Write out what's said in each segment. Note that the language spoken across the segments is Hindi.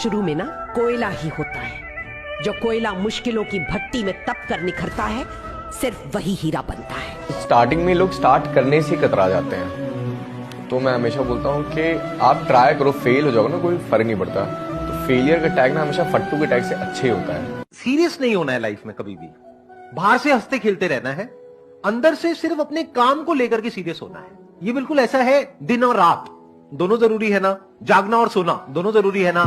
शुरू में ना कोयला ही होता है। जो कोयला मुश्किलों की भट्टी में तप कर निखरता है, सिर्फ वही हीरा बनता है। स्टार्टिंग में लोग स्टार्ट करने से कतरा जाते हैं, तो मैं हमेशा बोलता हूँ कि आप ट्राई करो, फेल हो जाओगे ना कोई फर्क नहीं पड़ता। तो फेलियर का टैग ना हमेशा फट्टू के टैग से अच्छे होता है। सीरियस नहीं होना है लाइफ में कभी भी। बाहर से हंसते खेलते रहना है, अंदर से सिर्फ अपने काम को लेकर के सीरियस होना है। ये बिल्कुल ऐसा है, दिन और रात दोनों जरूरी है ना, जागना और सोना दोनों जरूरी है ना।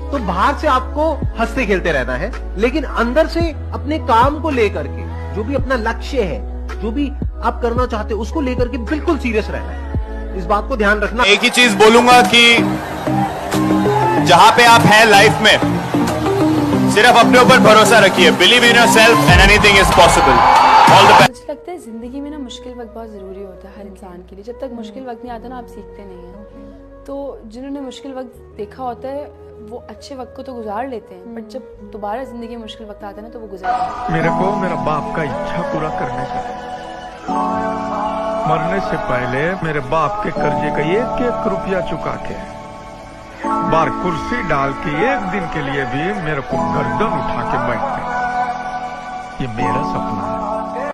तो बाहर से आपको हंसते खेलते रहना है, लेकिन अंदर से अपने काम को लेकर के, जो भी अपना लक्ष्य है, जो भी आप करना चाहते हो, उसको लेकर के बिल्कुल सीरियस रहना है। इस बात को ध्यान रखना। एक ही चीज बोलूंगा कि जहां पे आप हैं लाइफ में, सिर्फ अपने ऊपर भरोसा रखिए। Believe in yourself and anything is possible. All the best. मुझे लगता है जिंदगी में ना मुश्किल वक्त बहुत जरूरी होता है हर इंसान के लिए। जब तक मुश्किल वक्त नहीं आता ना, आप सीखते नहीं हैं। तो जिन्होंने मुश्किल वक्त देखा होता है वो अच्छे वक्त को तो गुजार लेते हैं, बट जब दोबारा जिंदगी में मुश्किल वक्त आता है ना, तो वो गुजारते हैं। मेरे को मेरा बाप का इच्छा पूरा करने का, मरने से पहले मेरे बाप के कर्जे का एक एक रुपया चुका के बार कुर्सी डाल के एक दिन के लिए भी मेरे को गर्दन उठा के बैठने, ये मेरा सपना है।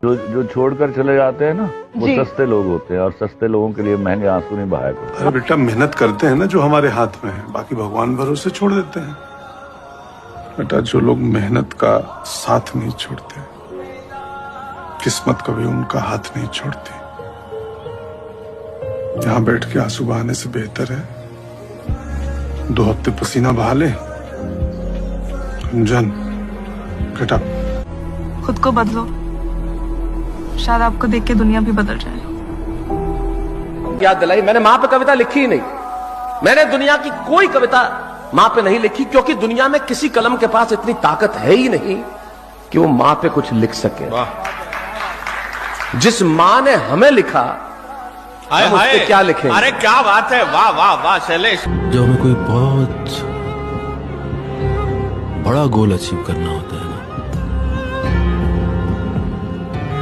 जो छोड़कर चले जाते हैं ना, वो सस्ते लोग होते हैं, और सस्ते लोगों के लिए महंगे आंसू नहीं बहाया करते। अरे बेटा, मेहनत करते हैं ना जो हमारे हाथ में है, बाकी भगवान भरोसे छोड़ देते हैं। बेटा, जो लोग मेहनत का साथ नहीं छोड़ते, किस्मत कभी उनका हाथ नहीं छोड़ती। यहाँ बैठ के आंसू बहाने से बेहतर है 2 हफ्ते पसीना बहा ले। Gunjan, get up. खुद को बदलो, शायद आपको देख के दुनिया भी बदल जाए। याद दिलाई, मैंने माँ पे कविता लिखी ही नहीं। मैंने दुनिया की कोई कविता माँ पे नहीं लिखी, क्योंकि दुनिया में किसी कलम के पास इतनी ताकत है ही नहीं कि वो माँ पे कुछ लिख सके। जिस माँ ने हमें लिखा, हम उस पे क्या लिखेंगे? अरे क्या बात है, वाह वाह वाह शैलेश। जो हमें कोई बहुत बड़ा गोल अचीव करना होता है ना,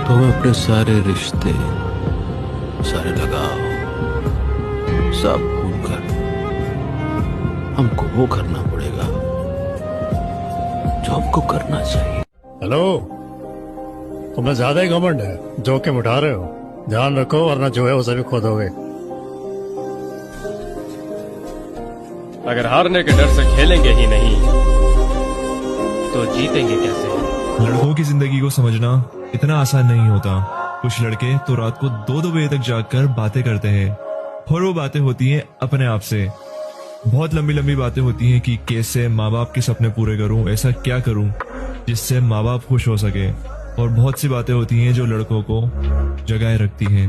तो हमें अपने सारे रिश्ते, सारे लगाव सब भूलकर हमको वो करना पड़ेगा जो हमको करना चाहिए। हेलो, तुम्हें ज्यादा ही घमंड है, जोखिम उठा रहे हो। ध्यान रखो वरना जो है वो सभी खो दोगे। अगर हारने के डर से खेलेंगे ही नहीं तो जीतेंगे कैसे? लड़कों की जिंदगी को समझना इतना आसान नहीं होता। कुछ लड़के तो रात को 2-2 बजे तक जागकर बातें करते हैं, और वो बातें होती हैं अपने आप से। बहुत लंबी लंबी बातें होती हैं कि कैसे माँ बाप के सपने पूरे करूं, ऐसा क्या करूं जिससे माँ बाप खुश हो सके। और बहुत सी बातें होती हैं जो लड़कों को जगाए रखती हैं।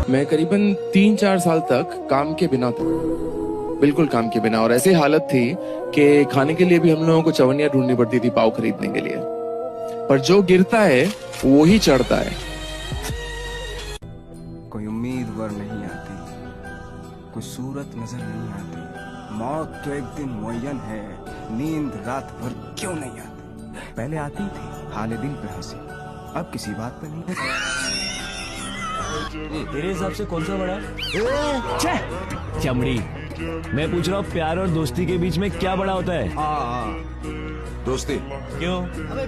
मैं करीबन 3-4 साल तक काम के बिना था, बिल्कुल काम के बिना। और ऐसी हालत थी कि खाने के लिए भी हम लोगों को चवनियां ढूंढनी पड़ती थी पाव खरीदने के लिए। पर जो गिरता है वो ही चढ़ता है। कोई उम्मीदवार नहीं आती, कोई सूरत नजर नहीं आती। मौत तो एक दिन मुअय्यन है, नींद रात भर क्यों नहीं आती? पहले आती थी हाले दिल पे हंसी, अब किसी बात पे नहीं। तेरे हिसाब से कौन सा बड़ा? चमड़ी। मैं पूछ रहा हूँ, प्यार और दोस्ती के बीच में क्या बड़ा होता है? दोस्ती क्यों? अबे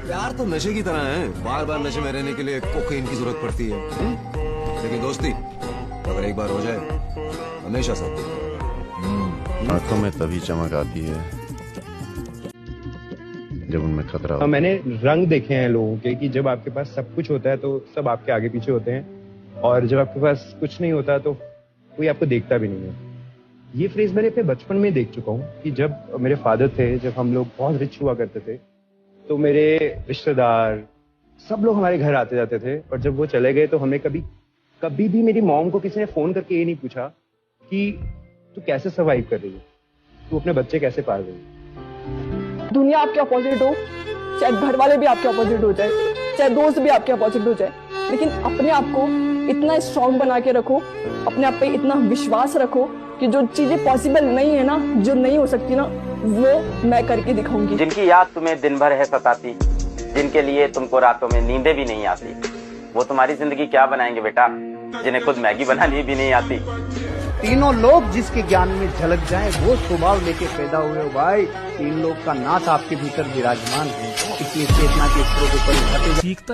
प्यार तो नशे की तरह है, बार बार नशे में रहने के लिए कोकीन की जरूरत पड़ती है। लेकिन दोस्ती अगर एक बार हो जाए, हमेशा साथ। आंखों में तभी चमक आती है जब उनमें खतरा हो। मैंने रंग देखे हैं लोगों के कि जब आपके पास सब कुछ होता है तो सब आपके आगे पीछे होते हैं, और जब आपके पास कुछ नहीं होता तो कोई आपको देखता भी नहीं है। ये फ्रेज मैंने अपने बचपन में देख चुका हूँ कि जब मेरे फादर थे, जब हम लोग बहुत रिच हुआ करते थे, तो मेरे रिश्तेदार सब लोग हमारे घर आते जाते थे। और जब वो चले गए तो हमें कभी भी मेरी मॉम को किसी ने फोन करके ये नहीं पूछा कि तू कैसे सर्वाइव कर रही है, तू अपने बच्चे कैसे पाल रही है। दुनिया आपके अपोजिट हो, चाहे घर वाले भी आपके अपोजिट हो जाए, चाहे दोस्त भी आपके अपोजिट हो जाए, लेकिन अपने आप को इतना स्ट्रांग बना के रखो, अपने आप पे इतना विश्वास रखो कि जो चीजें पॉसिबल नहीं है ना, जो नहीं हो सकती ना, वो मैं करके दिखाऊंगी। जिनकी याद तुम्हें दिन भर है सताती, जिनके लिए तुमको रातों में नींदें भी नहीं आती, वो तुम्हारी जिंदगी क्या बनाएंगे बेटा, जिन्हें खुद मैगी बनानी भी नहीं आती। तीनों लोग जिसके ज्ञान में झलक जाएं वो स्वभाव लेके पैदा हुए हो भाई। तीन लोग का नाथ आपके भीतर विराजमान है, इसलिए चेतना के स्तरों को परिभाषित सीखता है।